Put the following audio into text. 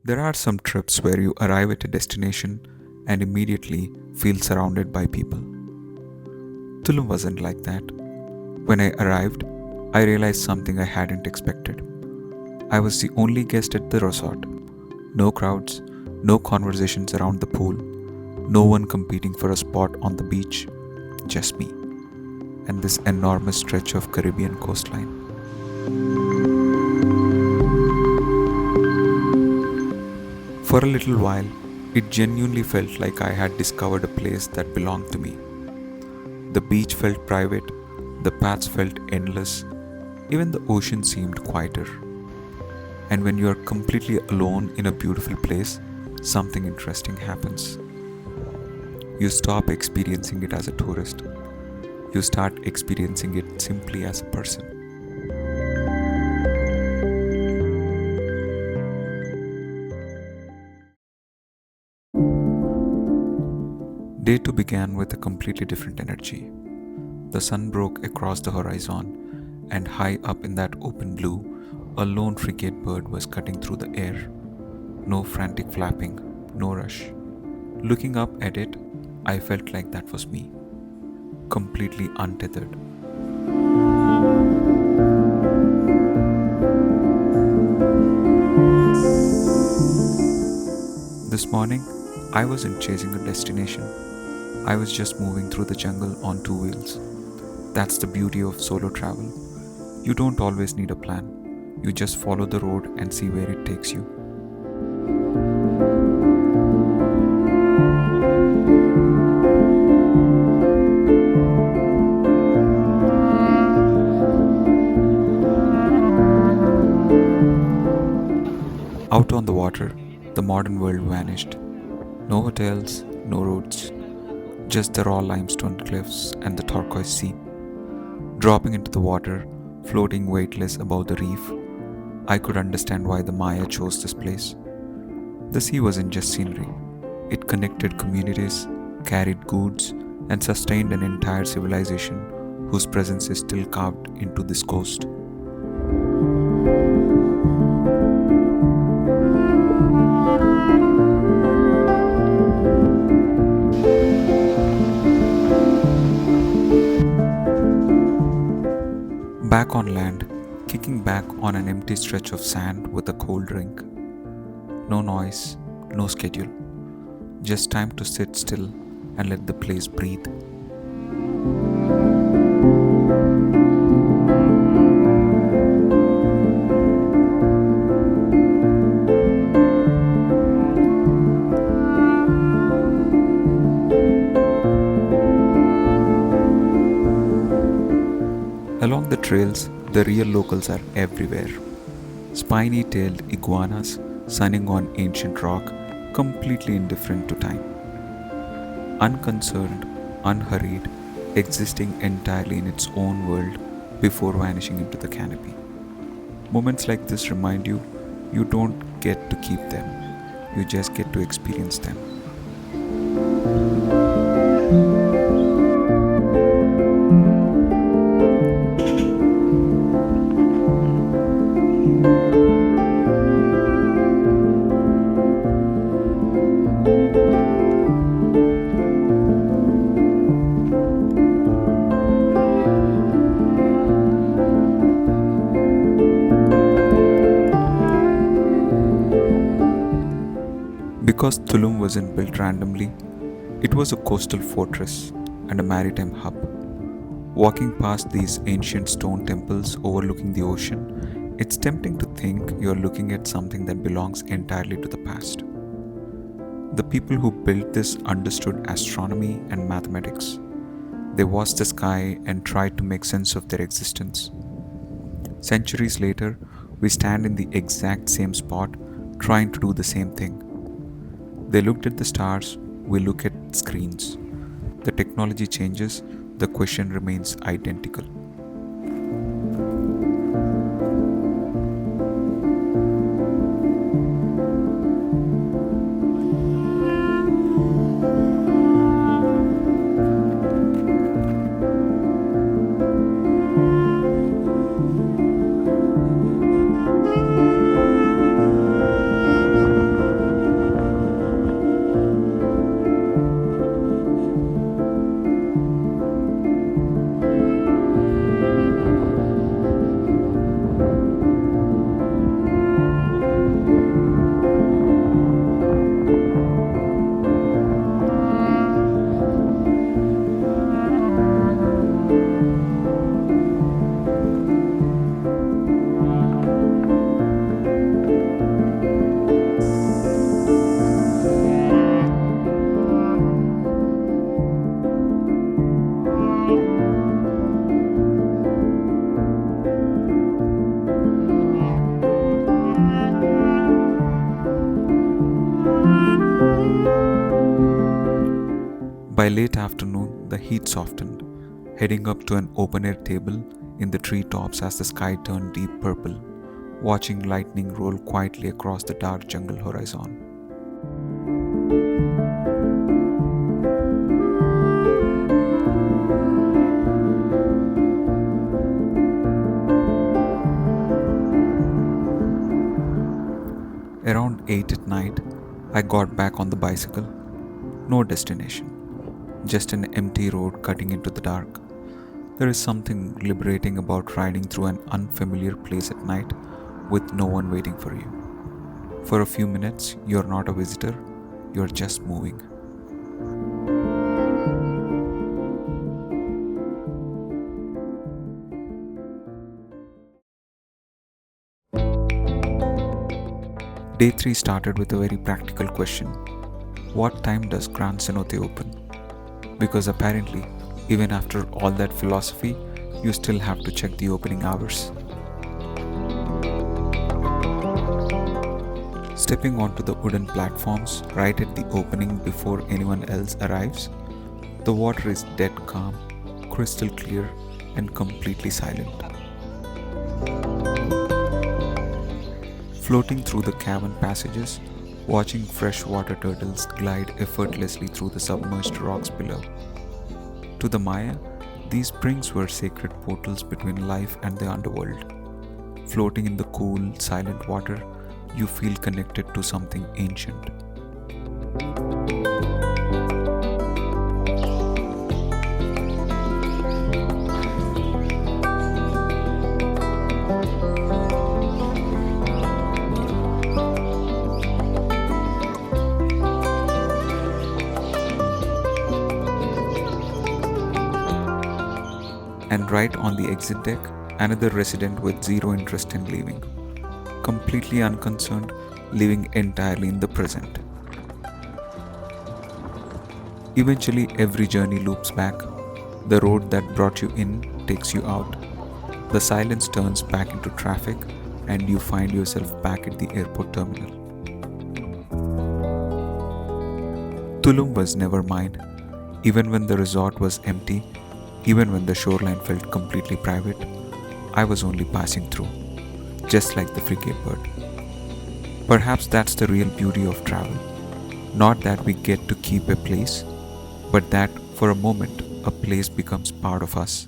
There are some trips where you arrive at a destination and immediately feel surrounded by people. Tulum wasn't like that. When I arrived, I realized something I hadn't expected. I was the only guest at the resort. No crowds, no conversations around the pool, no one competing for a spot on the beach, just me and this enormous stretch of Caribbean coastline. For a little while, it genuinely felt like I had discovered a place that belonged to me. The beach felt private, the paths felt endless, even the ocean seemed quieter. And when you are completely alone in a beautiful place, something interesting happens. You stop experiencing it as a tourist. You start experiencing it simply as a person. Day 2 began with a completely different energy. The sun broke across the horizon, and high up in that open blue, a lone frigate bird was cutting through the air. No frantic flapping, no rush. Looking up at it, I felt like that was me, completely untethered. This morning, I wasn't chasing a destination. I was just moving through the jungle on two wheels. That's the beauty of solo travel. You don't always need a plan. You just follow the road and see where it takes you. Out on the water, the modern world vanished. No hotels, no roads, just the raw limestone cliffs and the turquoise sea. Dropping into the water, floating weightless above the reef, I could understand why the Maya chose this place. The sea wasn't just scenery, it connected communities, carried goods, and sustained an entire civilization whose presence is still carved into this coast. Back on land, kicking back on an empty stretch of sand with a cold drink. No noise, no schedule, just time to sit still and let the place breathe. Along the trails, the real locals are everywhere. Spiny tailed iguanas sunning on ancient rock, completely indifferent to time. Unconcerned, unhurried, existing entirely in its own world before vanishing into the canopy. Moments like this remind you you don't get to keep them, you just get to experience them. Because Tulum wasn't built randomly, it was a coastal fortress and a maritime hub. Walking past these ancient stone temples overlooking the ocean, it's tempting to think you're looking at something that belongs entirely to the past. The people who built this understood astronomy and mathematics. They watched the sky and tried to make sense of their existence. Centuries later, we stand in the exact same spot trying to do the same thing. They looked at the stars, we look at screens. The technology changes, the question remains identical. By late afternoon, the heat softened, heading up to an open air table in the treetops as the sky turned deep purple, watching lightning roll quietly across the dark jungle horizon. Around 8 at night, I got back on the bicycle. No destination, just an empty road cutting into the dark. There is something liberating about riding through an unfamiliar place at night with no one waiting for you. For a few minutes, you're not a visitor, you're just moving. Day 3 started with a very practical question. What time does Gran Cenote open? Because apparently, even after all that philosophy, you still have to check the opening hours. Stepping onto the wooden platforms right at the opening before anyone else arrives, the water is dead calm, crystal clear, and completely silent. Floating through the cavern passages, watching freshwater turtles glide effortlessly through the submerged rocks below. To the Maya, these springs were sacred portals between life and the underworld. Floating in the cool, silent water, you feel connected to something ancient. And right on the exit deck, another resident with zero interest in leaving. Completely unconcerned, living entirely in the present. Eventually, every journey loops back. The road that brought you in takes you out. The silence turns back into traffic, and you find yourself back at the airport terminal. Tulum was never mine, even when the resort was empty. Even when the shoreline felt completely private, I was only passing through, just like the frigate bird. Perhaps that's the real beauty of travel. Not that we get to keep a place, but that for a moment, a place becomes part of us.